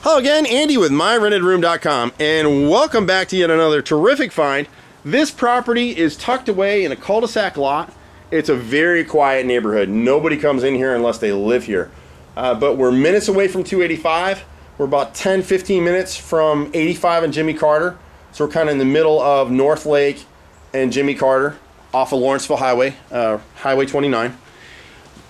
Hello again, Andy with MyRentedRoom.com, and welcome back to yet another terrific find. This property is tucked away in a cul-de-sac lot. It's a very quiet neighborhood. Nobody comes in here unless they live here. But we're minutes away from 285. We're about 10-15 minutes from 85 and Jimmy Carter. So we're kind of in the middle of Northlake and Jimmy Carter off of Lawrenceville Highway, Highway 29.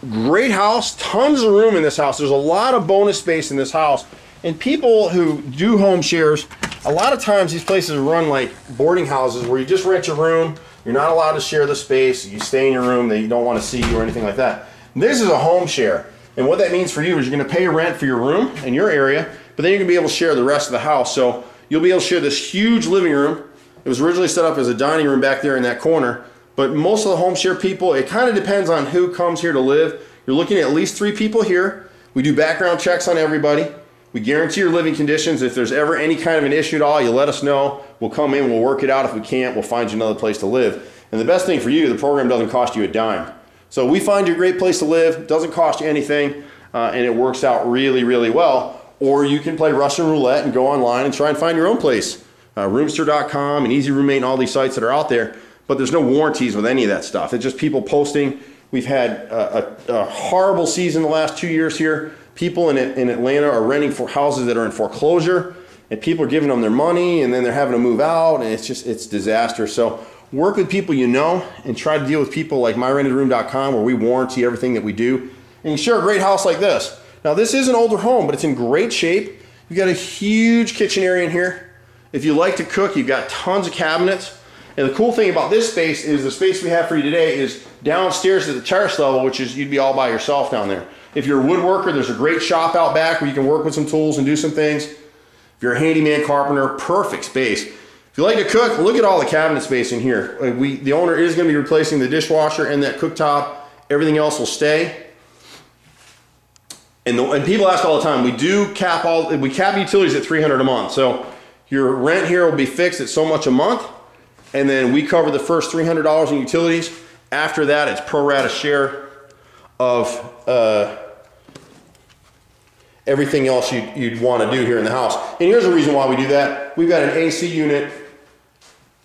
Great house, tons of room in this house. There's a lot of bonus space in this house. And people who do home shares, a lot of times these places run like boarding houses where you just rent your room, you're not allowed to share the space, you stay in your room, they don't want to see you or anything like that. This is a home share. And what that means for you is you're going to pay rent for your room in your area, but then you're going to be able to share the rest of the house. So you'll be able to share this huge living room. It was originally set up as a dining room back there in that corner, but most of the home share people, it kind of depends on who comes here to live. You're looking at least 3 people here. We do background checks on everybody. We guarantee your living conditions. If there's ever any kind of an issue at all, you let us know. We'll come in, we'll work it out. If we can't, we'll find you another place to live. And the best thing for you, the program doesn't cost you a dime. So we find you a great place to live, doesn't cost you anything, and it works out really, really well. Or you can play Russian roulette and go online and try and find your own place. Roomster.com and Easy Roommate and all these sites that are out there, but there's no warranties with any of that stuff. It's just people posting. We've had a horrible season the last 2 years here. People in Atlanta are renting for houses that are in foreclosure, and people are giving them their money, and then they're having to move out, and it's disaster. So work with people you know, and try to deal with people like MyRentedRoom.com, where we warranty everything that we do. And you share a great house like this. Now this is an older home, but it's in great shape. You've got a huge kitchen area in here. If you like to cook, you've got tons of cabinets. And the cool thing about this space is the space we have for you today is downstairs at the terrace level, which is you'd be all by yourself down there. If you're a woodworker, there's a great shop out back where you can work with some tools and do some things. If you're a handyman carpenter, perfect space. If you like to cook, look at all the cabinet space in here. The owner is going to be replacing the dishwasher and that cooktop. Everything else will stay. And people ask all the time, we cap utilities at $300 a month. So your rent here will be fixed at so much a month, and then we cover the first $300 in utilities. After that, it's pro rata share of everything else you'd want to do here in the house. And here's the reason why we do that. We've got an AC unit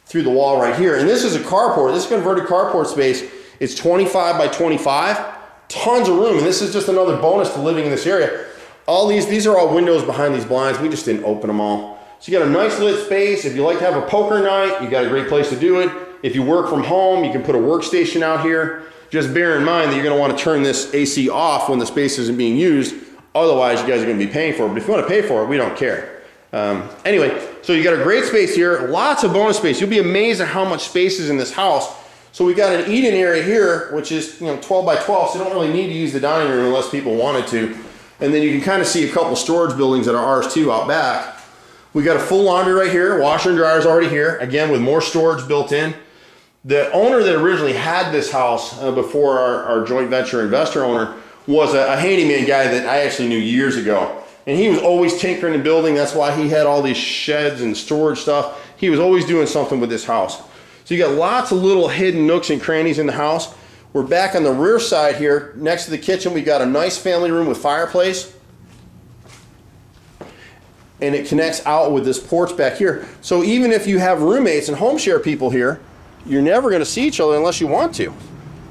through the wall right here. And this is a carport. This is converted carport space. It's 25 by 25. Tons of room. And this is just another bonus to living in this area. All these are all windows behind these blinds. We just didn't open them all. So you got a nice lit space. If you like to have a poker night, you got a great place to do it. If you work from home, you can put a workstation out here. Just bear in mind that you're going to want to turn this AC off when the space isn't being used. Otherwise, you guys are going to be paying for it. But if you want to pay for it, we don't care. Anyway, so you got a great space here. Lots of bonus space. You'll be amazed at how much space is in this house. So we got an eat-in area here, which is 12 by 12. So you don't really need to use the dining room unless people wanted to. And then you can kind of see a couple storage buildings that are ours too out back. We got a full laundry right here. Washer and dryer is already here. Again, with more storage built in. The owner that originally had this house before our joint venture investor owner was a handyman guy that I actually knew years ago. And he was always tinkering and building. That's why he had all these sheds and storage stuff. He was always doing something with this house. So you got lots of little hidden nooks and crannies in the house. We're back on the rear side here. Next to the kitchen, we got a nice family room with fireplace. And it connects out with this porch back here. So even if you have roommates and home share people here, you're never going to see each other unless you want to.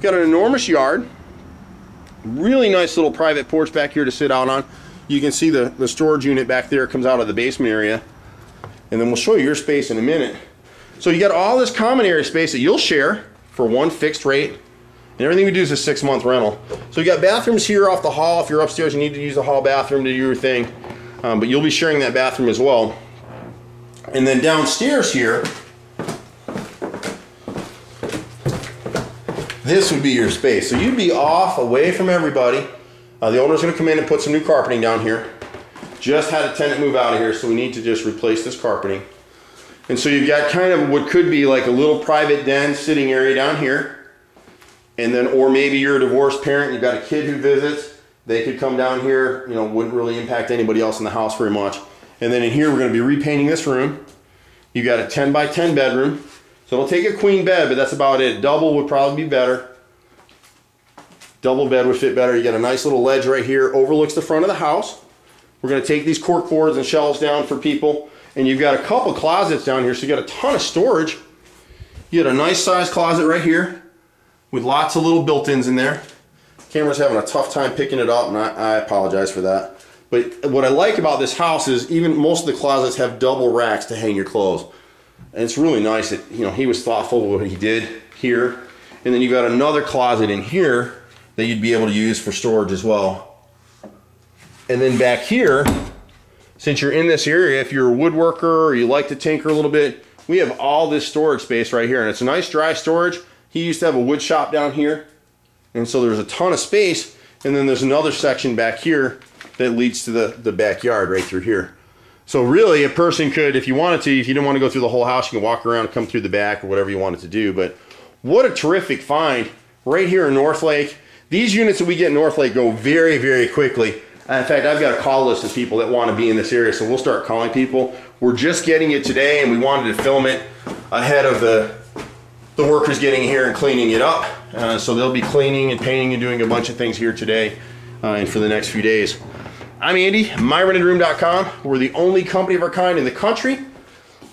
Got an enormous yard. Really nice little private porch back here to sit out on. You can see the storage unit back there comes out of the basement area. And then we'll show you your space in a minute. So you got all this common area space that you'll share for one fixed rate. And everything we do is a 6-month rental. So you got bathrooms here off the hall. If you're upstairs, you need to use the hall bathroom to do your thing. But you'll be sharing that bathroom as well. And then downstairs here, this would be your space. So you'd be off, away from everybody. The owner's going to come in and put some new carpeting down here. Just had a tenant move out of here, so we need to just replace this carpeting. And so you've got kind of what could be like a little private den sitting area down here. And then, or maybe you're a divorced parent, you've got a kid who visits. They could come down here, wouldn't really impact anybody else in the house very much. And then in here, we're going to be repainting this room. You got a 10 by 10 bedroom. So it'll take a queen bed, but that's about it. Double would probably be better. Double bed would fit better. You got a nice little ledge right here, overlooks the front of the house. We're going to take these cork boards and shelves down for people. And you've got a couple closets down here, so you got a ton of storage. You got a nice sized closet right here with lots of little built-ins in there. Camera's having a tough time picking it up, and I apologize for that. But what I like about this house is even most of the closets have double racks to hang your clothes. And it's really nice that, you know, he was thoughtful with what he did here. And then you got another closet in here that you'd be able to use for storage as well. And then back here, since you're in this area, if you're a woodworker or you like to tinker a little bit, we have all this storage space right here. And it's a nice dry storage. He used to have a wood shop down here. And so there's a ton of space. And then there's another section back here that leads to the backyard right through here. So really a person could, if you wanted to, if you didn't want to go through the whole house, you can walk around and come through the back or whatever you wanted to do. But what a terrific find right here in Northlake. These units that we get in Northlake go very, very quickly. In fact, I've got a call list of people that want to be in this area, so we'll start calling people. We're just getting it today, and we wanted to film it ahead of the workers getting here and cleaning it up. So they'll be cleaning and painting and doing a bunch of things here today and for the next few days. I'm Andy, myrentedroom.com. We're the only company of our kind in the country.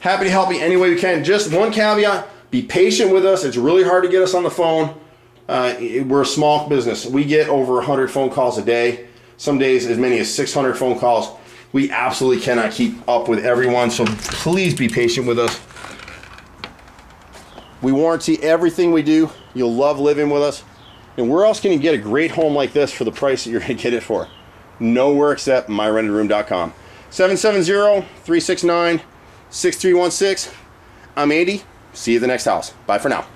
Happy to help you any way we can. Just one caveat, be patient with us. It's really hard to get us on the phone. We're a small business. We get over 100 phone calls a day. Some days as many as 600 phone calls. We absolutely cannot keep up with everyone, so please be patient with us. We warranty everything we do. You'll love living with us. And where else can you get a great home like this for the price that you're going to get it for? Nowhere except myrentedroom.com. 770-369-6316. I'm Andy. See you at the next house. Bye for now.